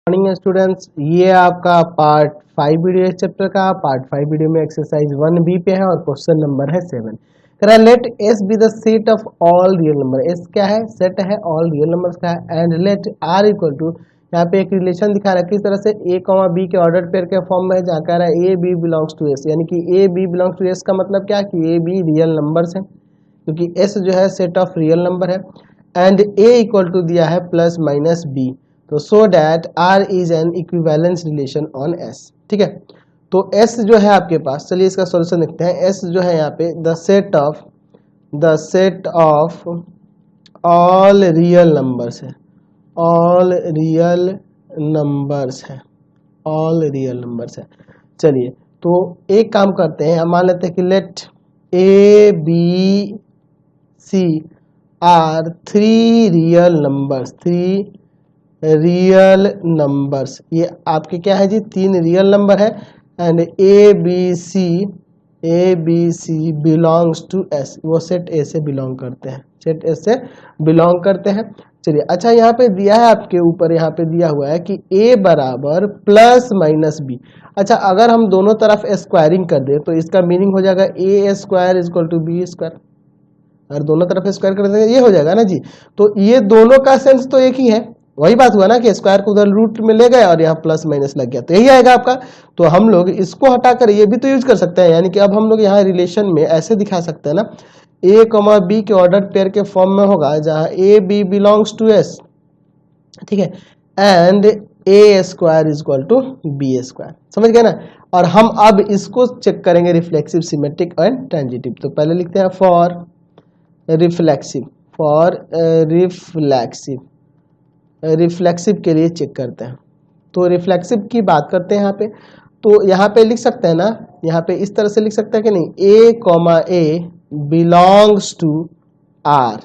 Morning students, ये आपका part 5 video इस चैप्टर का। पार्ट 5 वीडियो में एक्सरसाइज 1B पे है और क्वेश्चन नंबर है 7। कह रहा है let S be the set of all real number. S क्या है? सेट है ऑल रियल नंबर्स का है। And let R equal to, यहाँ पे एक रिलेशन दिखा रहा है किस तरह से, ए कॉमा बी के ऑर्डर पेयर के फॉर्म में, जहाँ कह रहा है A B belongs to S, यानी कि A B belongs to S का मतलब क्या कि ए बी रियल नंबर्स है, क्योंकि एस जो है सेट ऑफ रियल नंबर है। एंड ए इक्वल टू दिया है प्लस माइनस बी, तो so that R is an equivalence relation on S. ठीक है, तो एस जो है आपके पास, चलिए इसका सॉल्यूशन देखते हैं। एस जो है यहाँ पे the set of all real numbers है, ऑल रियल नंबर्स है, ऑल रियल नंबर्स है। चलिए तो एक काम करते हैं, हम मान लेते हैं कि let A B C are three real numbers. ये आपके क्या है जी? 3 रियल नंबर है। And A B C belongs to S, वो सेट ए से बिलोंग करते हैं, सेट ए से बिलोंग करते हैं। चलिए अच्छा, यहाँ पे दिया है आपके ऊपर, यहाँ पे दिया हुआ है कि a बराबर प्लस माइनस बी। अच्छा, अगर हम दोनों तरफ स्क्वायरिंग कर दें तो इसका मीनिंग हो जाएगा A square equal to B square. अगर दोनों तरफ स्क्वायर कर देंगे ये हो जाएगा ना जी। तो ये दोनों का सेंस तो एक ही है, वही बात हुआ ना कि स्क्वायर को उधर रूट में ले गए और यहाँ प्लस माइनस लग गया, तो यही आएगा आपका। तो हम लोग इसको हटाकर ये भी तो यूज कर सकते हैं, यानी कि अब हम लोग यहाँ रिलेशन में ऐसे दिखा सकते हैं ना, ए कॉमा बी के ऑर्डर पेयर के फॉर्म में होगा, जहाँ A B belongs to S, ठीक है, and A square is equal to B square. समझ गए ना। और हम अब इसको चेक करेंगे रिफ्लेक्सिव, सिमेट्रिक एंड ट्रांजिटिव। तो पहले लिखते हैं फॉर रिफ्लेक्सिव के लिए चेक करते हैं। तो रिफ्लेक्सिव की बात करते हैं यहाँ पे। तो यहाँ पे लिख सकते हैं ना, यहाँ पे इस तरह से लिख सकते हैं कि नहीं, A comma A belongs to R,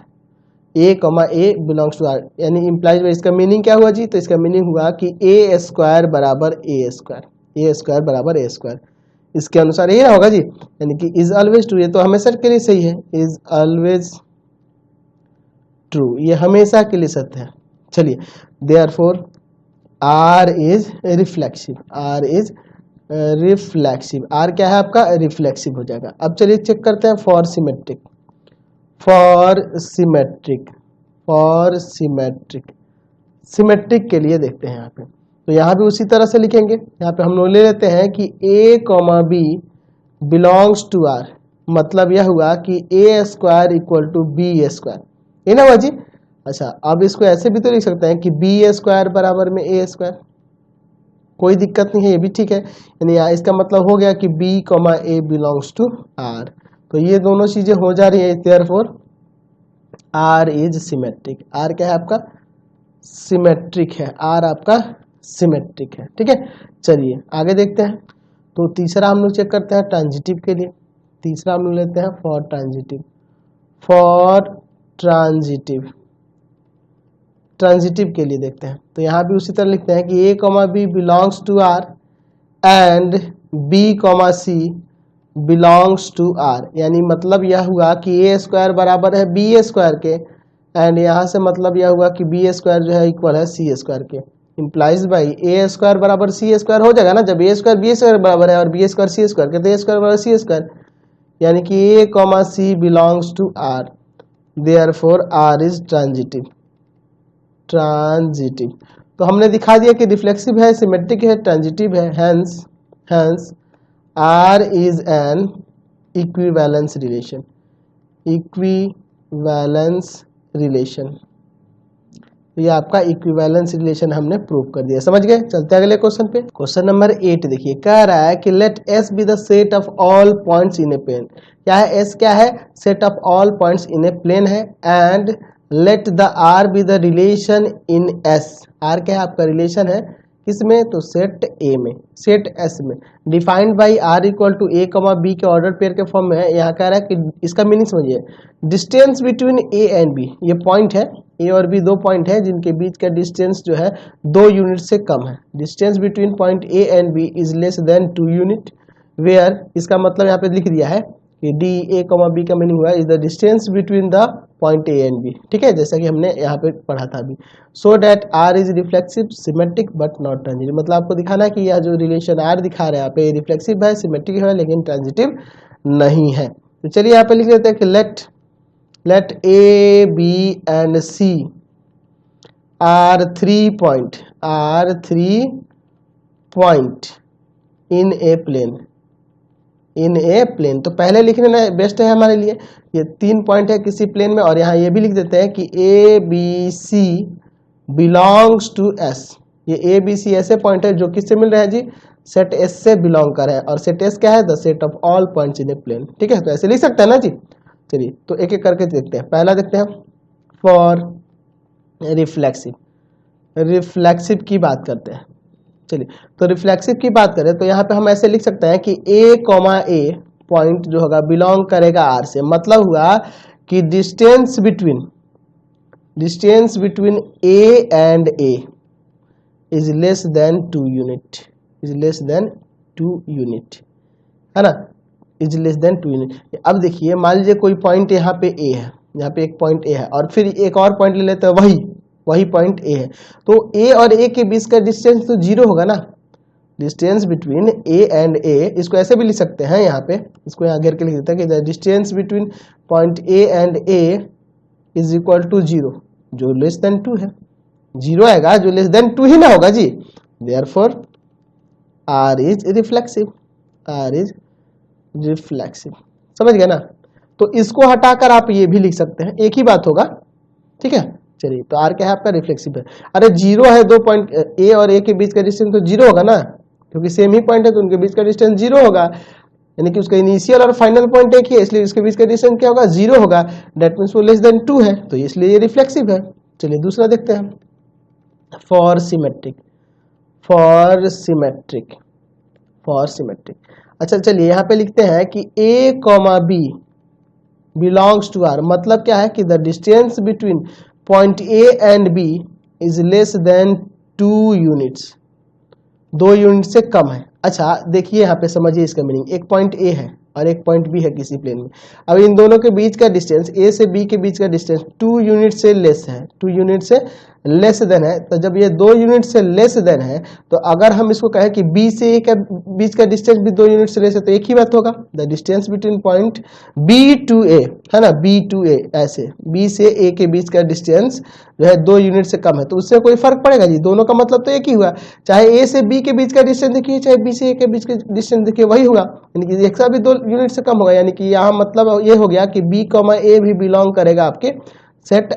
A comma A belongs to R, यानी इम्प्लाइज बाय, इसका मीनिंग क्या हुआ जी? तो इसका मीनिंग हुआ कि ए स्क्वायर बराबर ए स्क्वायर, ए स्क्वायर बराबर ए स्क्वायर, इसके अनुसार यही ना होगा जी, यानी कि इज ऑलवेज ट्रू, ये तो हमेशा के लिए सही है, इज ऑलवेज ट्रू, ये हमेशा के लिए सत्य है। चलिए, therefore R is reflexive, R is reflexive, R क्या है आपका? रिफ्लेक्सिव हो जाएगा। अब चलिए चेक करते हैं फॉर सिमेट्रिक, सिमेट्रिक के लिए देखते हैं यहाँ पे। तो यहाँ भी उसी तरह से लिखेंगे, यहाँ पे हम लोग ले लेते हैं कि a comma B belongs to R, मतलब यह हुआ कि A square equal to B square, ये ना हुआ जी। अच्छा, अब इसको ऐसे भी तो लिख सकते हैं कि बी स्क्वायर बराबर में ए स्क्वायर, कोई दिक्कत नहीं है, ये भी ठीक है। यानी यहाँ इसका मतलब हो गया कि B comma A belongs to R, तो ये दोनों चीजें हो जा रही है। Therefore R is symmetric, R क्या है आपका? सिमेट्रिक है, आर आपका सिमेट्रिक है। ठीक है, चलिए आगे देखते हैं। तो तीसरा हम लोग चेक करते हैं ट्रांजिटिव के लिए। तीसरा हम लोग लेते हैं फॉर ट्रांजिटिव के लिए देखते हैं। तो यहाँ भी उसी तरह लिखते हैं कि A comma B belongs to R and B comma C belongs to R, यानी मतलब यह हुआ कि ए स्क्वायर बराबर है बी स्क्वायर के, एंड यहाँ से मतलब यह हुआ कि बी स्क्वायर जो है इक्वल है सी स्क्वायर के। इम्प्लाइज बाई ए स्क्वायर बराबर सी स्क्वायर हो जाएगा ना, जब ए स्क्वायर बी स्क्वायर बराबर है और बी स्क्वायर सी स्क्वायर के, तो ए स्क्वायर बराबर सी स्क्वायर, यानी कि A comma C belongs to R, therefore R is transitive. तो हमने दिखा दिया कि रिफ्लेक्सिव है, सिमेट्रिक है, ट्रांजिटिव है, hence R is an equivalence relation, ये आपका इक्विवेलेंस रिलेशन हमने प्रूव कर दिया। समझ गए। चलते हैं अगले क्वेश्चन पे। क्वेश्चन नंबर 8 देखिए, कह रहा है कि let S be the set of all points in a plane. क्या है? एस क्या है? Set of all points in a plane है। And let the R be the relation in S, R क्या है आपका? रिलेशन है किसमें? तो सेट ए में, सेट एस में, defined by R equal to A comma B के ऑर्डर पेयर के फॉर्म में है। यहाँ कह रहा है कि इसका मीनिंग समझिए, distance between A and B, ये पॉइंट है, ए और बी दो पॉइंट है जिनके बीच का डिस्टेंस जो है 2 यूनिट से कम है। Distance between point A and B is less than 2 unit, where, इसका मतलब यहाँ पे लिख दिया है कि डी ए कॉमा बी का मीनिंग हुआ is the distance between the point A and B, ठीक है, जैसा कि हमने यहाँ पे पढ़ा था अभी। So that R is reflexive symmetric but not transitive, मतलब आपको दिखाना कि यह जो रिलेशन आर दिखा रहा है यहाँ पे रिफ्लेक्सिव है, सिमेट्रिक है, लेकिन ट्रांजिटिव नहीं है। तो चलिए यहाँ पे लिख लेते हैं कि let A B and C are three point in a plane. तो पहले लिखने ना बेस्ट है हमारे लिए, ये 3 पॉइंट है किसी प्लेन में, और यहाँ ये भी लिख देते हैं कि A B C belongs to S. ये ए बी सी ऐसे पॉइंट है जो किससे मिल रहा है जी, सेट एस से बिलोंग कर रहा है, और सेट एस क्या है, the set of all points in a plane, ठीक है। तो ऐसे लिख सकते हैं ना जी। चलिए तो एक एक करके देखते हैं। पहला देखते हैं फॉर रिफ्लेक्सिव की बात करते हैं। चलिए तो रिफ्लेक्सिव की बात करें तो यहाँ पे हम ऐसे लिख सकते हैं कि ए पॉइंट जो होगा बिलोंग करेगा आर से, मतलब हुआ कि distance between A and A is less than 2 unit, है ना, इज लेस देन 2 यूनिट। अब देखिए मान लीजिए कोई पॉइंट यहाँ पे ए है, यहाँ पे एक पॉइंट ए है, और फिर एक और पॉइंट ले लेते हैं, वही पॉइंट ए है, तो ए और ए के बीच का डिस्टेंस तो 0 होगा ना। डिस्टेंस बिटवीन ए एंड ए, इसको ऐसे भी लिख सकते हैं, यहाँ पे इसको यहाँ घेर के लिख देते हैं कि the distance between point A and A is equal to 0, जो लेस देन 2 है। 0 आएगा जो लेस देन 2 ही ना होगा जी। देयरफॉर आर इज रिफ्लेक्सिव, समझ गए ना। तो इसको हटाकर आप ये भी लिख सकते हैं, एक ही बात होगा, ठीक है। चलिए तो आर क्या है आपका, रिफ्लेक्सिव है। अरे 0 है, 2 पॉइंट ए और ए के बीच का डिस्टेंस तो 0 होगा ना, क्योंकि सेम ही पॉइंट है तो उनके बीच का डिस्टेंस 0 होगा, यानी कि उसका इनिशियल और फाइनल पॉइंट एक ही है, इसलिए इसके बीच का डिस्टेंस क्या होगा, 0 होगा। दैट मीन्स वो लेस देन 2 है, तो इसलिए ये रिफ्लेक्सिव है। चलिए दूसरा देखते हैं, फॉर सिमेट्रिक। अच्छा चलिए यहाँ पे लिखते हैं कि A comma B belongs to R, मतलब क्या है कि the distance between point A and B is less than 2 units, 2 unit से कम है। अच्छा देखिए यहाँ पे समझिए इसका मीनिंग, एक पॉइंट ए है और एक पॉइंट बी है किसी प्लेन में। अब इन दोनों के बीच का डिस्टेंस, ए से बी के बीच का डिस्टेंस 2 यूनिट से लेस है, 2 यूनिट से लेस देन है। तो जब ये 2 यूनिट से लेस देन है, तो अगर हम इसको कहें कि बी से ए के बीच का डिस्टेंस भी 2 यूनिट से लेस है, तो एक ही बात होगा, the distance between point B to A, है ना, बी टू ए, ऐसे बी से ए के बीच का डिस्टेंस जो है 2 यूनिट से कम है। तो उससे कोई फर्क पड़ेगा जी, दोनों का मतलब तो एक ही हुआ, चाहे ए से बी के बीच का डिस्टेंस देखिए, चाहे बी से ए के बीच का डिस्टेंस देखिए, वही होगा, यानी कि एक सा भी 2 यूनिट से कम होगा। यानी कि यहाँ मतलब ये हो गया कि बी कॉमा ए भी बिलोंग करेगा आपके सेट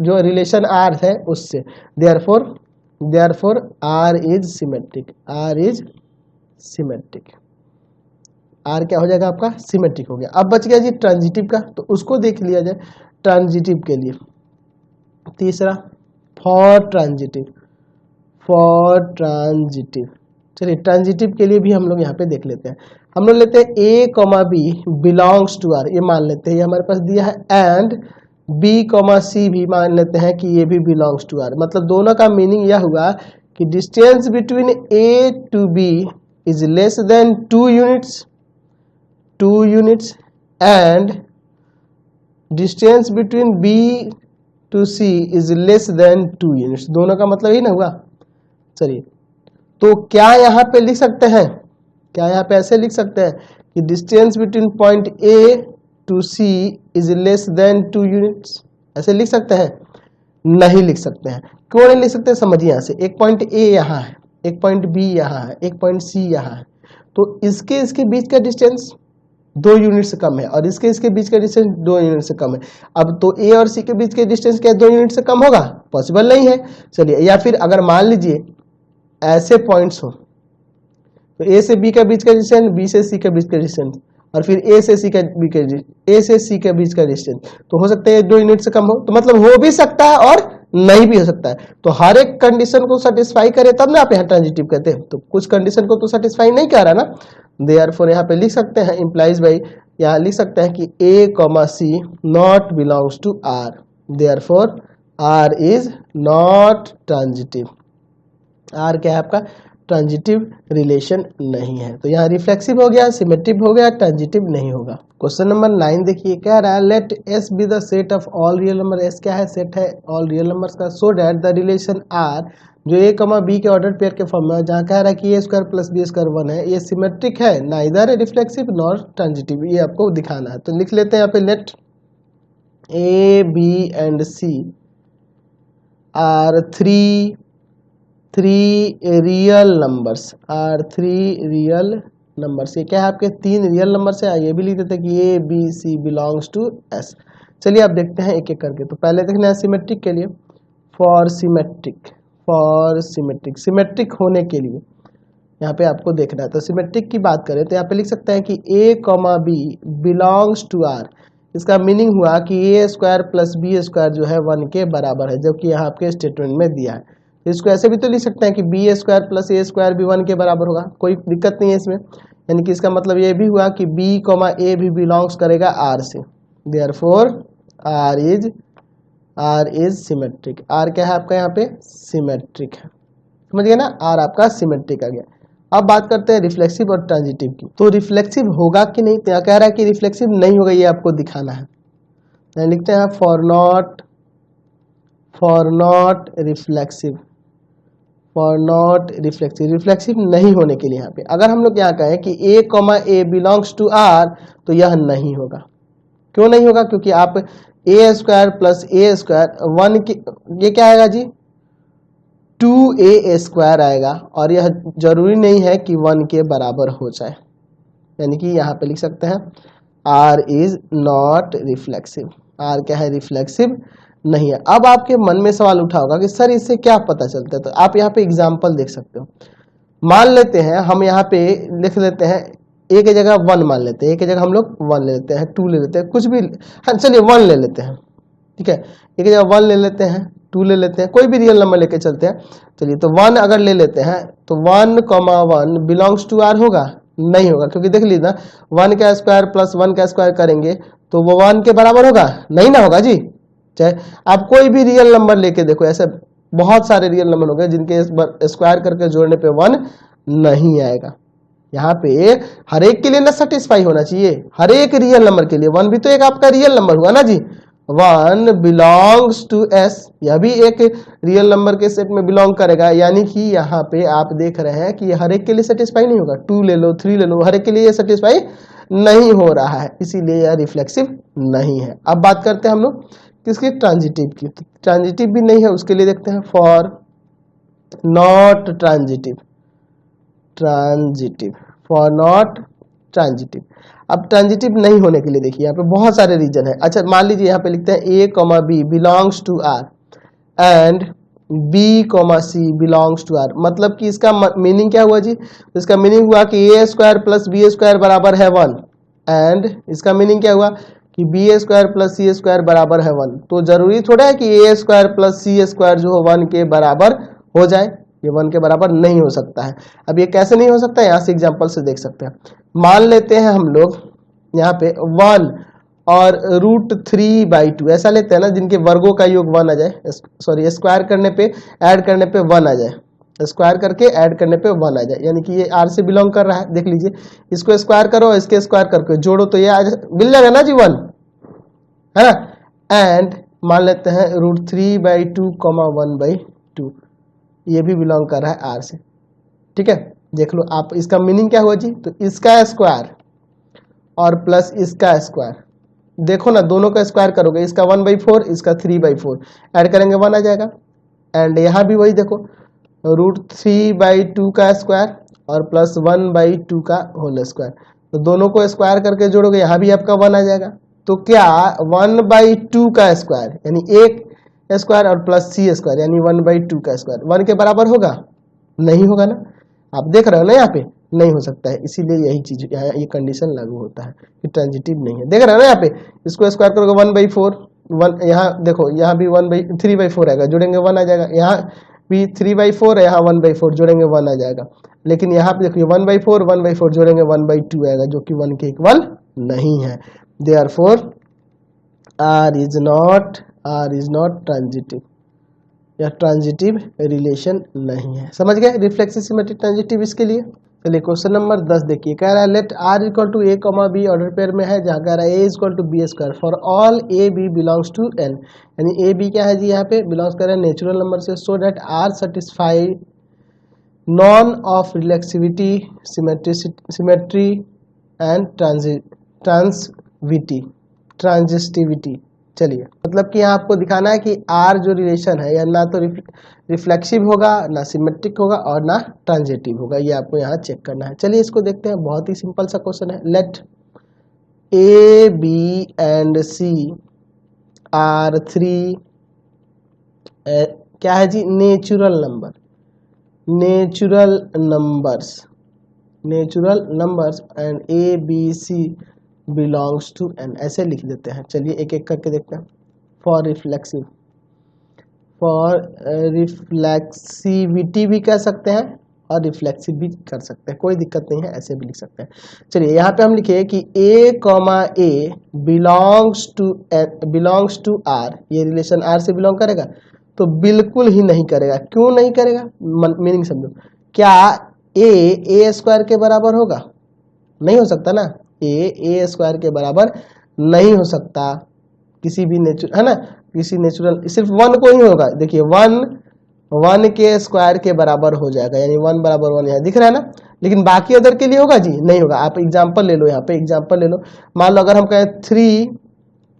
जो रिलेशन आर है उससे। Therefore R is symmetric, R क्या हो जाएगा आपका, सिमेट्रिक हो गया। अब बच गया जी ट्रांजिटिव का, तो उसको देख लिया जाए। ट्रांजिटिव के लिए तीसरा फॉर ट्रांजिटिव। चलिए ट्रांजिटिव के लिए भी हम लोग यहाँ पे देख लेते हैं। हम लोग लेते हैं A comma B belongs to R, ये मान लेते हैं, ये हमारे पास दिया है, एंड बी कॉमा सी भी मान लेते हैं कि ये भी बिलोंग्स टू आर। मतलब दोनों का मीनिंग यह हुआ कि distance between A to B is less than 2 units and distance between B to C is less than 2 units. दोनों का मतलब ही ना हुआ। चलिए तो क्या यहाँ पे लिख सकते हैं, क्या यहाँ पे ऐसे लिख सकते हैं कि distance between point A to C is less than 2 units, ऐसे लिख सकते हैं? नहीं लिख सकते हैं। क्यों नहीं लिख सकते, समझिए। यहाँ से एक पॉइंट ए यहाँ है, एक पॉइंट बी यहाँ है, एक पॉइंट सी यहाँ है, तो इसके बीच का डिस्टेंस 2 यूनिट से कम है, और इसके बीच का डिस्टेंस 2 यूनिट से कम है। अब तो ए और सी के बीच का डिस्टेंस क्या 2 यूनिट से कम होगा? पॉसिबल नहीं है। चलिए, या फिर अगर मान लीजिए ऐसे पॉइंट्स हो, तो ए से बी का बीच का डिस्टेंस, बी से सी का बीच का डिस्टेंस, और फिर ए से सी के बीच का डिस्टेंस, तो हो सकता है 2 यूनिट से कम हो। तो मतलब हो भी सकता है और नहीं भी हो सकता है। तो हर एक कंडीशन को सेटिस्फाई करे तब ना आप यहाँ ट्रांजिटिव कहते हैं। तो कुछ कंडीशन को तो सेटिस्फाई नहीं कर रहा ना, देयरफॉर यहाँ पे लिख सकते हैं, इंप्लाइज बाई, यहाँ लिख सकते हैं कि A comma C not belongs to R, therefore R is not transitive. R क्या है आपका? ट्रांजिटिव रिलेशन नहीं है। तो यहाँ रिफ्लेक्सिव हो गया, सिमेट्रिक हो गया, ट्रांजिटिव नहीं होगा। क्वेश्चन नंबर 9 देखिए, कह रहा है let S be the set of all real number. S क्या है? सेट है ऑल रियल नंबर्स का। So that the relation R, जो ए कमा बी के ऑर्डर पेयर के फॉर्म में, जहाँ कह रहा है कि A square plus B square 1 है, ये सिमेट्रिक है, नाइदर रिफ्लेक्सिव नॉर ट्रांजिटिव, ये आपको दिखाना है। तो लिख लेते हैं यहाँ पे, let A B and C are three real numbers, are three real numbers. ये क्या है? आपके 3 रियल नंबर्स है। ये भी लिख देते हैं कि A B C belongs to S. चलिए आप देखते हैं एक एक करके। तो पहले देखना है सिमेट्रिक के लिए, फॉर सिमेट्रिक सिमेट्रिक होने के लिए यहाँ पे आपको देखना है। तो सिमेट्रिक की बात करें तो यहाँ पे लिख सकते हैं कि A comma B belongs to R. इसका मीनिंग हुआ कि A square plus B square जो है 1 के बराबर है, जबकि यहाँ आपके स्टेटमेंट में दिया है। तो इसको ऐसे भी तो लिख सकते हैं कि B square plus A square भी 1 के बराबर होगा, कोई दिक्कत नहीं है इसमें। यानी कि इसका मतलब ये भी हुआ कि बी कॉमा ए भी बिलोंग्स करेगा आर से, therefore R is symmetric. R क्या है आपका यहाँ पे? सिमेट्रिक है, समझ गए ना? आर आपका सिमेट्रिक आ गया। अब बात करते हैं रिफ्लेक्सिव और ट्रांजिटिव की। तो रिफ्लेक्सिव होगा कि नहीं? तो यहाँ कह रहा है कि रिफ्लेक्सिव नहीं होगा, ये आपको दिखाना है। यहाँ लिखते हैं फॉर नॉट रिफ्लेक्सिव, रिफ्लेक्सिव नहीं होने के लिए यहाँ पे अगर हम लोग यहाँ कहें कि a comma A belongs to R, तो यह नहीं होगा। क्यों नहीं होगा? क्योंकि आप A square plus A square 1 की, ये क्या आएगा जी? 2a स्क्वायर आएगा, और यह जरूरी नहीं है कि 1 के बराबर हो जाए। यानी कि यहाँ पे लिख सकते हैं R is not reflexive. R क्या है? रिफ्लेक्सिव नहीं है। अब आपके मन में सवाल उठा होगा कि सर इससे क्या पता चलता है? तो आप यहाँ पे एग्जाम्पल देख सकते हो। मान लेते हैं हम यहाँ पे लिख लेते हैं ए की जगह 1 मान लेते हैं, ए की जगह हम लोग 1 ले लेते हैं, 2 ले लेते हैं, कुछ भी। हाँ चलिए 1 ले लेते हैं, ठीक है। ए की जगह 1 ले लेते हैं, 2 ले लेते हैं, कोई भी रियल नंबर लेके चलते हैं। चलिए तो 1 अगर ले लेते हैं तो 1 कॉमा 1 बिलोंग्स टू आर होगा? नहीं होगा, क्योंकि देख लीजिए 1 का स्क्वायर प्लस 1 का स्क्वायर करेंगे तो वो 1 के बराबर होगा? नहीं ना होगा जी। चाहे आप कोई भी रियल नंबर लेके देखो, ऐसे बहुत सारे रियल नंबर हो गए जिनके स्क्वायर करके जोड़ने पे 1 नहीं आएगा। यहाँ पे हर एक के लिए ना सेटिस्फाई होना चाहिए, हर एक रियल नंबर के लिए। 1 भी तो एक आपका रियल नंबर हुआ ना जी। 1 बिलोंग्स टू एस, यह भी एक रियल नंबर के सेट में बिलोंग करेगा। यानी कि यहाँ पे आप देख रहे हैं कि हर एक के लिए सेटिस्फाई नहीं होगा। 2 ले लो, 3 ले लो, हर एक के लिए ये सेटिस्फाई नहीं हो रहा है, इसीलिए यह रिफ्लेक्सिव नहीं है। अब बात करते हैं हम लोग किसकी? ट्रांजिटिव की। ट्रांजिटिव भी नहीं है, उसके लिए देखते हैं for not transitive, for not transitive. अब ट्रांजिटिव नहीं होने के लिए देखिए यहाँ पे बहुत सारे रीजन है। अच्छा मान लीजिए यहाँ पे लिखते हैं A comma B belongs to R and B comma C belongs to R. मतलब कि इसका मीनिंग क्या हुआ जी? इसका मीनिंग हुआ कि A square plus B square बराबर है 1, एंड इसका मीनिंग क्या हुआ कि बी स्क्वायर प्लस सी स्क्वायर बराबर है 1। तो जरूरी थोड़ा है कि A square plus C square जो है 1 के बराबर हो जाए, ये 1 के बराबर नहीं हो सकता है। अब ये कैसे नहीं हो सकता है? यहाँ से एग्जांपल से देख सकते हैं। मान लेते हैं हम लोग यहाँ पे 1 और √3/2 ऐसा लेते हैं ना, जिनके वर्गों का योग 1 आ जाए, सॉरी स्क्वायर करने पे ऐड करने पे 1 आ जाए, स्क्वायर करके ऐड करने पे 1 आ जाए। यानी कि ये आर से बिलोंग कर रहा है। देख लीजिए, इसको स्क्वायर करो, इसके स्क्वायर करके जोड़ो तो ये मिल जाएगा ना जी 1, है ना। एंड मान लेते हैं √3/2, 1/2, ये भी बिलोंग कर रहा है आर से, ठीक है। देख लो आप, इसका मीनिंग क्या हुआ जी? तो इसका स्क्वायर और प्लस इसका स्क्वायर, देखो ना दोनों का स्क्वायर करोगे, इसका 1/4 इसका 3/4 ऐड करेंगे 1 आ जाएगा। एंड यहाँ भी वही देखो, √3/2 का स्क्वायर और प्लस 1/2 का होल स्क्वायर, तो दोनों को स्क्वायर करके जोड़ोगे, यहाँ भी आपका 1 आ जाएगा। तो क्या 1/2 का स्क्वायर यानी एक स्क्वायर और प्लस सी स्क्वायर यानी 1/2 का स्क्वायर 1 के बराबर होगा? नहीं होगा ना। आप देख रहे हो ना यहाँ पे नहीं हो सकता है, इसीलिए यही चीज ये कंडीशन लागू होता है कि ट्रांजिटिव नहीं है। देख रहे हो ना यहाँ पे, इसको स्क्वायर करोगे 1/4, 1 यहाँ देखो, यहाँ भी 3/4 आएगा, जोड़ेंगे 1 आ जाएगा। यहाँ भी 3/4 है, यहाँ 1/4 जोड़ेंगे 1 आ जाएगा। लेकिन यहाँ पे देखिए 1/4 जोड़ेंगे 1/2 आएगा, जो कि 1 के इक्वल नहीं है। Therefore R is not transitive, या ट्रांजिटिव रिलेशन नहीं है। समझ गए रिफ्लेक्सिव सिमेट्रिक ट्रांजिटिव इसके लिए। चलिए क्वेश्चन नंबर 10 देखिए, कह रहा है let R equal to A comma B order pair में है, जहाँ कह रहा है A equal to B square for all A B belongs to N, यानी ए बी क्या है जी यहाँ पे बिलोंग्स कर रहा है नेचुरल नंबर से, so that R satisfy none of reflexivity symmetry and transitivity. चलिए मतलब कि यहाँ आपको दिखाना है कि आर जो रिलेशन है या ना तो रिफ्लेक्सिव होगा, ना सिमेट्रिक होगा और ना ट्रांजिटिव होगा, ये आपको यहाँ चेक करना है। चलिए इसको देखते हैं, बहुत ही सिंपल सा क्वेश्चन है। Let A B and C are three क्या है जी natural numbers and A B C belongs to N, ऐसे लिख देते हैं। चलिए एक एक करके देखते हैं। फॉर रिफ्लेक्सिविटी भी कह सकते हैं और रिफ्लेक्सिव भी कर सकते हैं, कोई दिक्कत नहीं है, ऐसे भी लिख सकते हैं। चलिए यहाँ पे हम लिखे कि A comma A belongs to R, ये रिलेशन आर से बिलोंग करेगा? तो बिल्कुल ही नहीं करेगा। क्यों नहीं करेगा, मीनिंग समझो। क्या ए स्क्वायर के बराबर होगा? नहीं हो सकता ना, ए स्क्वायर के बराबर नहीं हो सकता किसी भी है ना, किसी नेचुरल, सिर्फ वन को ही होगा। देखिए वन के स्क्वायर के बराबर हो जाएगा, यानी 1 बराबर 1 यहाँ दिख रहा है ना, लेकिन बाकी अदर के लिए होगा जी? नहीं होगा। आप एग्जांपल ले लो, यहाँ पे एग्जांपल ले लो। मान लो अगर हम कहें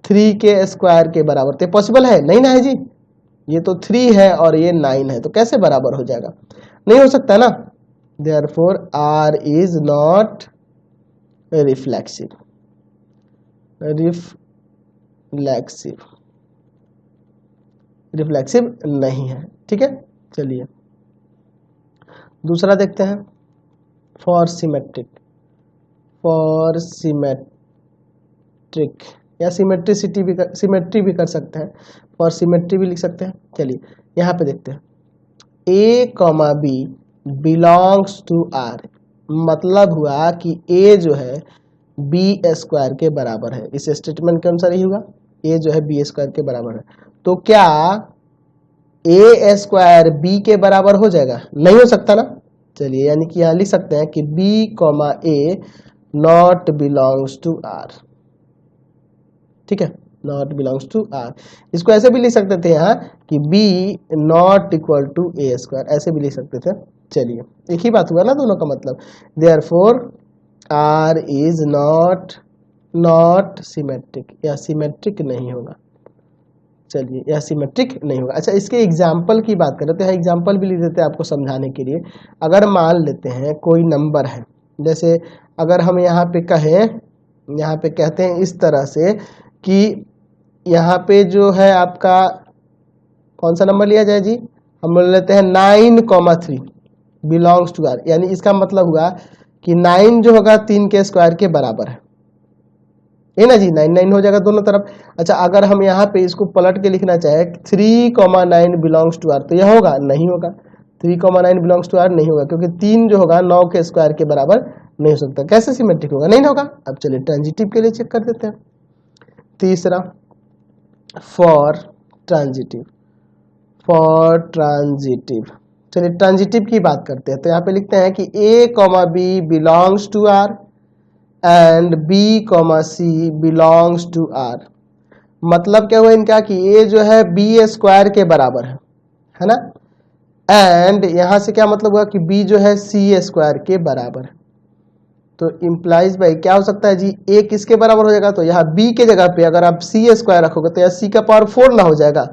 3 के स्क्वायर के बराबर, तो पॉसिबल है? नहीं ना है जी, ये तो 3 है और ये 9 है, तो कैसे बराबर हो जाएगा? नहीं हो सकता ना। Therefore R is not reflexive नहीं है। ठीक है, चलिए दूसरा देखते हैं। फॉर सिमेट्रिक या सिमेट्री भी कर सकते हैं, फॉर सिमेट्री भी लिख सकते हैं। चलिए यहाँ पे देखते हैं, A comma B belongs to R, मतलब हुआ कि ए जो है बी स्क्वायर के बराबर है। इस स्टेटमेंट के अनुसार ही हुआ, ए जो है बी स्क्वायर के बराबर है। तो क्या ए स्क्वायर बी के बराबर हो जाएगा? नहीं हो सकता ना। चलिए यानी कि यहाँ लिख सकते हैं कि B comma A not belongs to R. ठीक है, नॉट बिलोंग्स टू आर। इसको ऐसे भी लिख सकते थे यहाँ कि B not equal to A square, ऐसे भी लिख सकते थे। चलिए एक ही बात हुआ ना दोनों का मतलब। Therefore R is not symmetric, या सिमेट्रिक नहीं होगा। चलिए यह सिमेट्रिक नहीं होगा। अच्छा इसके एग्जाम्पल की बात करें तो यहाँ एग्जाम्पल भी लिख देते हैं आपको समझाने के लिए। अगर मान लेते हैं कोई नंबर है, जैसे अगर हम यहाँ पे कहें, यहाँ पे कहते हैं इस तरह से कि यहाँ पे जो है आपका कौन सा नंबर लिया जाए जी, हम बोल लेते हैं 9,3 बिलोंग्स टू आर, यानी इसका मतलब हुआ कि 9 जो होगा 3 के स्क्वायर के बराबर है ना जी, 9 हो जाएगा दोनों तरफ। अच्छा अगर हम यहाँ पे इसको पलट के लिखना चाहे 3,9 बिलोंग्स टू आर, तो यह होगा? नहीं होगा। 3,9 बिलोंग्स टू आर नहीं होगा, क्योंकि 3 जो होगा 9 के स्क्वायर के बराबर नहीं हो सकता। कैसे सिमेट्रिक होगा? नहीं होगा। अब चलिए ट्रांजिटिव के लिए चेक कर देते हैं। तीसरा फॉर ट्रांजिटिव। चलिए ट्रांजिटिव की बात करते हैं, तो यहाँ पे लिखते हैं कि A comma B belongs to R and B comma C belongs to R. मतलब क्या हुआ इनका कि ए जो है बी स्क्वायर के बराबर है ना, एंड यहां से क्या मतलब हुआ कि बी जो है सी स्क्वायर के बराबर है। तो इम्प्लाइज भाई क्या हो सकता है जी, ए किसके बराबर हो जाएगा? तो यहाँ बी के जगह पे अगर आप सी स्क्वायर रखोगे तो यहाँ सी का पावर 4 ना हो जाएगा।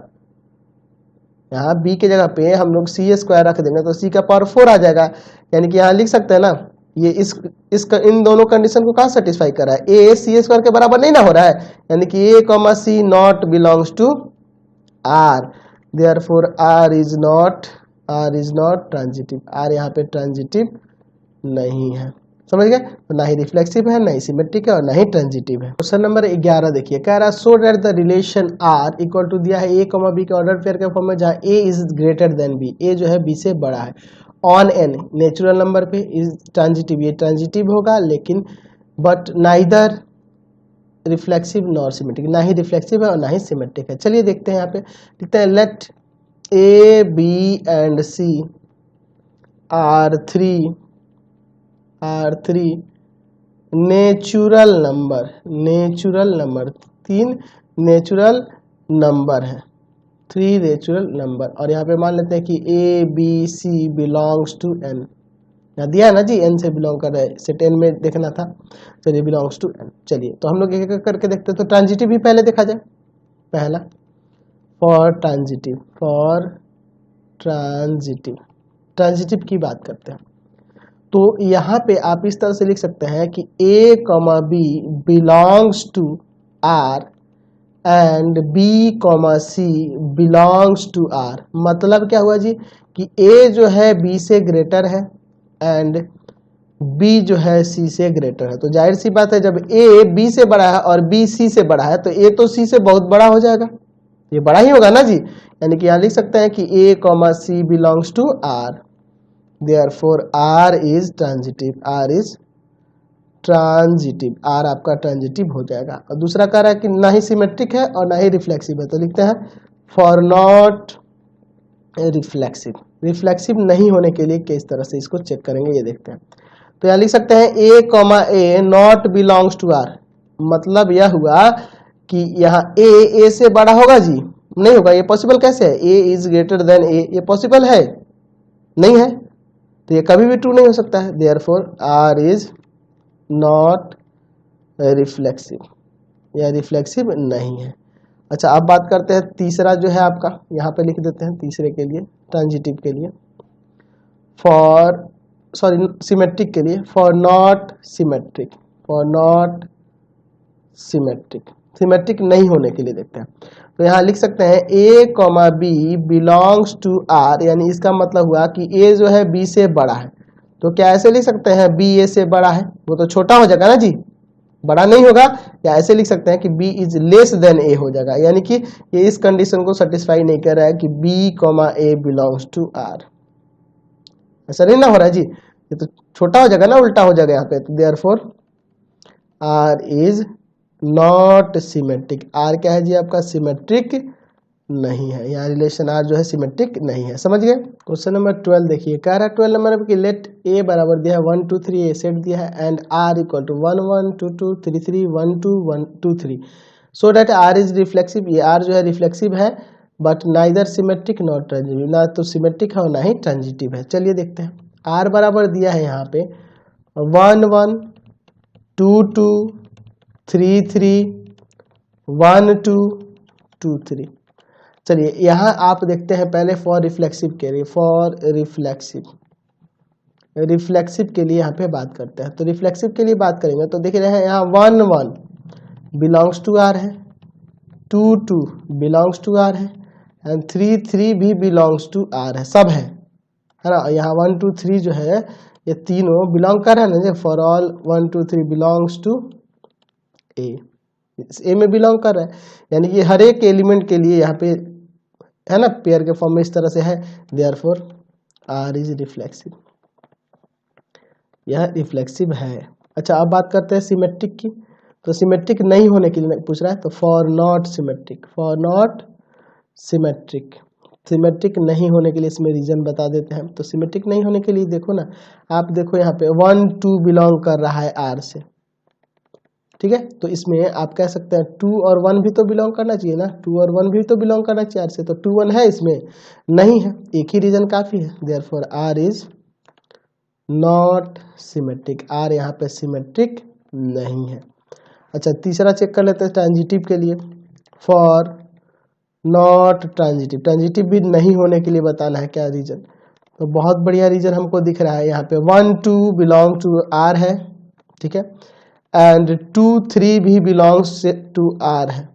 यहाँ बी के जगह पे हम लोग सी स्क्वायर रख देंगे तो सी का पावर 4 आ जाएगा। यानी कि यहाँ लिख सकते हैं ना, ये इन दोनों कंडीशन को कहाँ सेटिस्फाई कर रहा है? ए सी स्क्वायर के बराबर नहीं ना हो रहा है, यानी कि A comma C not belongs to R, therefore R is not transitive. R यहाँ पे ट्रांजिटिव नहीं है। समझ गए? तो ना ही रिफ्लेक्सिव है, ना ही सिमेट्रिक है और ना ही ट्रांजिटिव है। क्वेश्चन नंबर 11 देखिए, कह रहा है so that the relation R equal to दिया है ए कॉमा बी के ऑर्डर पेयर के फॉर्म में, जहाँ A is greater than B, A जो है बी से बड़ा है, ऑन एन नेचुरल नंबर पे इज ट्रांजिटिव। ये ट्रांजिटिव होगा लेकिन but neither reflexive nor symmetric, ना ही रिफ्लेक्सिव है और ना ही सिमेट्रिक है। चलिए देखते हैं यहाँ पे लिखते हैं let A B and C are three natural number, 3 natural number है, 3 नेचुरल नंबर। और यहाँ पे मान लेते हैं कि A B C belongs to N, यहाँ दिया है ना जी, एन से बिलोंग कर रहा है, सेट एन में देखना था। चलिए बिलोंग्स टू एन। चलिए तो हम लोग एक एक करके देखते हैं। तो ट्रांजिटिव भी पहले देखा जाए। पहला फॉर ट्रांजिटिव की बात करते हैं। तो यहाँ पे आप इस तरह से लिख सकते हैं कि A comma B belongs to R and B comma C belongs to R. मतलब क्या हुआ जी कि ए जो है बी से ग्रेटर है एंड बी जो है सी से ग्रेटर है। तो जाहिर सी बात है, जब ए बी से बड़ा है और बी सी से बड़ा है तो ए तो सी से बहुत बड़ा हो जाएगा, ये बड़ा ही होगा ना जी। यानी कि यहाँ लिख सकते हैं कि A comma C belongs to R, therefore R is transitive, R आपका ट्रांजिटिव हो जाएगा। और दूसरा कह रहा है कि ना ही सिमेट्रिक है और ना ही रिफ्लेक्सिव है, तो लिखते हैं फॉर नॉट रिफ्लेक्सिव नहीं होने के लिए किस तरह से इसको चेक करेंगे ये देखते हैं। तो यहाँ लिख सकते हैं A comma A not belongs to R. मतलब यह हुआ कि यहाँ ए से बड़ा होगा जी, नहीं होगा, ये पॉसिबल कैसे है, ए इज ग्रेटर देन ए, ये पॉसिबल है नहीं है, तो ये कभी भी ट्रू नहीं हो सकता है। Therefore R is not reflexive, यह रिफ्लेक्सिव नहीं है। अच्छा अब बात करते हैं तीसरा जो है आपका, यहाँ पे लिख देते हैं तीसरे के लिए, ट्रांजिटिव के लिए, सिमेट्रिक के लिए, फॉर नॉट सिमेट्रिक नहीं होने के लिए देखते हैं। तो यहाँ लिख सकते हैं A comma B belongs to R, यानी इसका मतलब हुआ कि ए जो है बी से बड़ा है। तो क्या ऐसे लिख सकते हैं बी ए से बड़ा है, वो तो छोटा हो जाएगा ना जी, बड़ा नहीं होगा। या ऐसे लिख सकते हैं कि b is less then a हो जाएगा, यानी कि ये इस कंडीशन को सेटिस्फाई नहीं कर रहा है कि b comma a belongs to r। ऐसा नहीं ना हो रहा है जी, ये तो छोटा हो जाएगा ना, उल्टा हो जाएगा यहाँ पे। तो therefore r is not symmetric, r क्या है जी आपका, सिमेट्रिक नहीं है, यहाँ रिलेशन r जो है सिमेट्रिक नहीं है। समझ गए। क्वेश्चन नंबर 12 देखिए, कह रहा है 12 नंबर की लेट a बराबर दिया है 1 2 3, ए सेट दिया है and r equal to 1 1 2 2 3 3 1 2 1 2 3, so that r is reflexive. ये r जो है रिफ्लेक्सिव है, but neither symmetric not transitive, ना तो सिमेट्रिक है और ना ही ट्रांजिटिव है। चलिए देखते हैं। r बराबर दिया है यहाँ पे 1 1 2 2 3 3 1 2 2 3। चलिए यहाँ आप देखते हैं पहले फॉर रिफ्लेक्सिव के लिए, फॉर रिफ्लेक्सिव के लिए यहाँ पे बात करते हैं। तो रिफ्लेक्सिव के लिए बात करेंगे तो देख रहे हैं यहाँ 1 1 बिलोंग्स टू आर है, 2 2 बिलोंग्स टू आर है एंड 3 3 भी बिलोंग्स टू आर है, सब है ना। यहाँ 1 2 3 जो है ये तीनों बिलोंग कर रहे हैं ना, फॉर ऑल 1 2 3 बिलोंग्स टू ए में बिलोंग कर रहा है, यानी कि हर एक एलिमेंट के लिए यहाँ पे है ना, पेयर के फॉर्म में इस तरह से है। देयरफॉर आर इज रिफ्लेक्सिव, यह रिफ्लेक्सिव है। अच्छा अब बात करते हैं सिमेट्रिक की। तो सिमेट्रिक नहीं होने के लिए पूछ रहा है, तो फॉर नॉट सिमेट्रिक नहीं होने के लिए इसमें रीजन बता देते हैं। तो सिमेट्रिक नहीं होने के लिए देखो ना, आप देखो यहाँ पे 1 2 बिलोंग कर रहा है आर से, ठीक है। तो इसमें आप कह सकते हैं 2 और 1 भी तो बिलोंग करना चाहिए ना, 2 और 1 भी तो बिलोंग करना चाहिए आर से, तो 2 1 है, इसमें नहीं है, एक ही रीजन काफी है। Therefore R is not symmetric, R यहाँ पे सिमेट्रिक नहीं है। अच्छा तीसरा चेक कर लेते हैं ट्रांजिटिव के लिए, फॉर नॉट ट्रांजिटिव भी नहीं होने के लिए बताना है क्या रीजन। तो बहुत बढ़िया रीजन हमको दिख रहा है यहाँ पे, 1 2 बिलोंग टू आर है, ठीक है, एंड 2 3 भी बिलोंग्स टू आर है।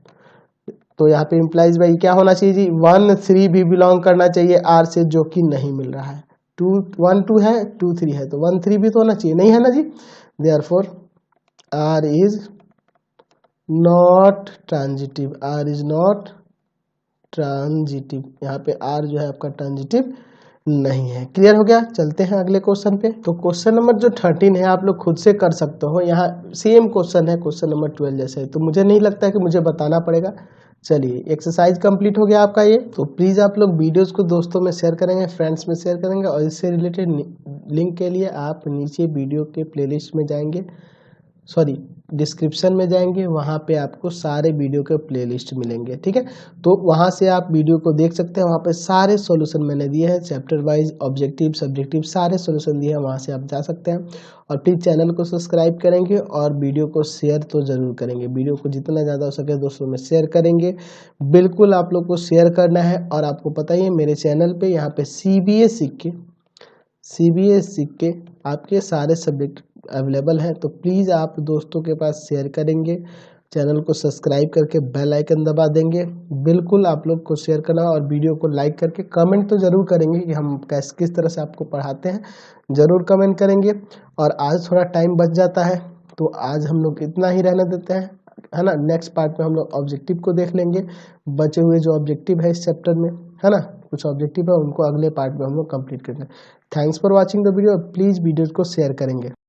तो यहाँ पे इम्प्लाइज भाई क्या होना चाहिए जी, 1 3 भी बिलोंग करना चाहिए आर से, जो कि नहीं मिल रहा है। 1 2 है, 2 3 है, तो 1 3 भी तो होना चाहिए, नहीं है ना जी। Therefore R is not transitive, यहाँ पे आर जो है आपका ट्रांजिटिव नहीं है। क्लियर हो गया। चलते हैं अगले क्वेश्चन पे। तो क्वेश्चन नंबर जो 13 है आप लोग खुद से कर सकते हो, यहाँ सेम क्वेश्चन है क्वेश्चन नंबर 12 जैसे, तो मुझे नहीं लगता है कि मुझे बताना पड़ेगा, चलिए एक्सरसाइज कंप्लीट हो गया आपका ये। तो प्लीज़ आप लोग वीडियोस को दोस्तों में शेयर करेंगे, फ्रेंड्स में शेयर करेंगे, और इससे रिलेटेड लिंक के लिए आप नीचे वीडियो के प्लेलिस्ट में जाएंगे, सॉरी डिस्क्रिप्शन में जाएंगे, वहाँ पे आपको सारे वीडियो के प्लेलिस्ट मिलेंगे, ठीक है। तो वहाँ से आप वीडियो को देख सकते हैं, वहाँ पे सारे सॉल्यूशन मैंने दिए हैं, चैप्टर वाइज, ऑब्जेक्टिव, सब्जेक्टिव, सारे सॉल्यूशन दिए हैं, वहाँ से आप जा सकते हैं। और प्लीज़ चैनल को सब्सक्राइब करेंगे और वीडियो को शेयर तो ज़रूर करेंगे, वीडियो को जितना ज़्यादा हो सके दोस्तों में शेयर करेंगे, बिल्कुल आप लोग को शेयर करना है। और आपको पता ही है मेरे चैनल पे यहाँ पे CBSE के आपके सारे सब्जेक्ट अवेलेबल हैं, तो प्लीज़ आप दोस्तों के पास शेयर करेंगे, चैनल को सब्सक्राइब करके बेल आइकन दबा देंगे, बिल्कुल आप लोग को शेयर करना, और वीडियो को लाइक करके कमेंट तो ज़रूर करेंगे कि हम किस तरह से आपको पढ़ाते हैं, ज़रूर कमेंट करेंगे। और आज थोड़ा टाइम बच जाता है तो आज हम लोग इतना ही रहने देते हैं, है ना। नेक्स्ट पार्ट में हम लोग ऑब्जेक्टिव को देख लेंगे, बचे हुए जो ऑब्जेक्टिव है इस चैप्टर में, है ना, कुछ ऑब्जेक्टिव है उनको अगले पार्ट में हम लोग कंप्लीट करेंगे। Thanks for watching the video, please video को शेयर करेंगे।